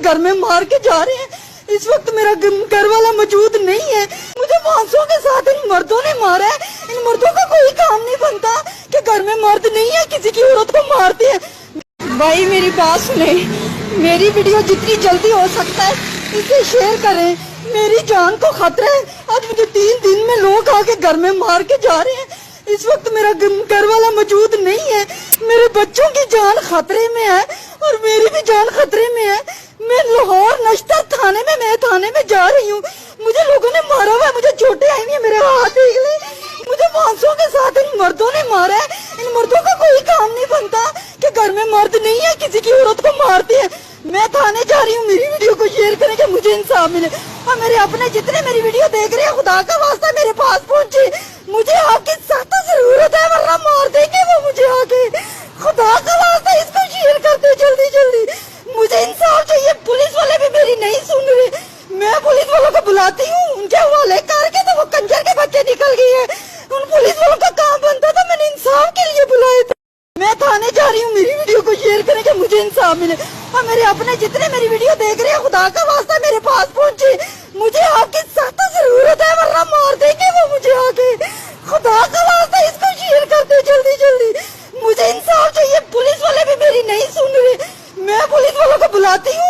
گھر میں مار کے جا رہے ہیں. اس وقت میرا گھر والا موجود نہیں ہے. مجھے 500 کے ساتھ ان مردوں نے مارا ہے. ان مردوں کا کوئی کام نہیں بنتا کہ گھر میں مرد نہیں ہے کسی کی عورت کو مارتے ہیں. بھائی میری بات سنیں, میری ویڈیو جتنی جلدی ہو سکتا ہے اسے شیئر کریں. میری جان کو خطرہ ہے. آج مجھے 3 دن میں لوگ آ کے گھر میں مار کے جا رہے ہیں. اس وقت میرا گھر والا موجود نہیں ہے. میرے بچوں کی جان خطرے میں ہے اور میری بھی جان خطرے میں ہے. میں لاہور نشتر تھانے میں جا رہی ہوں. مجھے لوگوں نے مارا ہوا ہے, مجھے چوٹیں آئی ہیں, میرے ہاتھ دیکھ لیں. مجھے 500 کے ساتھ ان مردوں نے مارا ہے. ان مردوں کا کوئی کام نہیں بنتا کہ گھر میں مرد نہیں ہے کسی کی عورت کو مارتے ہیں. میں تھانے جا رہی ہوں. میری ویڈیو کو شیئر کریں کہ مجھے انصاف ملے. اور میرے اپنے جتنے میری ویڈیو دیکھ رہے ہیں, خدا کا واسطہ میرے پاس پہنچے. مجھے آپ کی سخت ضرورت ہے ورنہ مار دیں گے وہ مجھے آ کے. خدا کا واسطہ اس کو شیئر کر دے جلدی جلدی. مجھے انصاف چاہیے. پولیس والے بھی میری نہیں سن رہے. میں پولیس والوں کو بلاتی ہوں, ان کے حوالے کر کے تو وہ کنجر کے بچے نکل گئے ہیں. ان پولیس والوں کا کام بنتا تھا, میں نے انصاف کے لیے بلائے تھے. میں تھانے جا رہی ہوں. میری ویڈیو کو شیئر کریں کہ مجھے انصاف ملے. اور میرے اپنے جتنے میری ویڈیو دیکھ رہے ہیں, خدا کا واسطہ میرے پاس پہنچے. مجھے آپ کی سخت ضرورت ہے ورنہ مار دیں گے وہ مجھے آ کے. خدا کا واسطہ اس کو شیئر کر دے جلدی جلدی. مجھے انصاف چاہیے. پولیس والے بھی میری نہیں سن رہے. میں پولیس والوں کو بلاتی ہوں,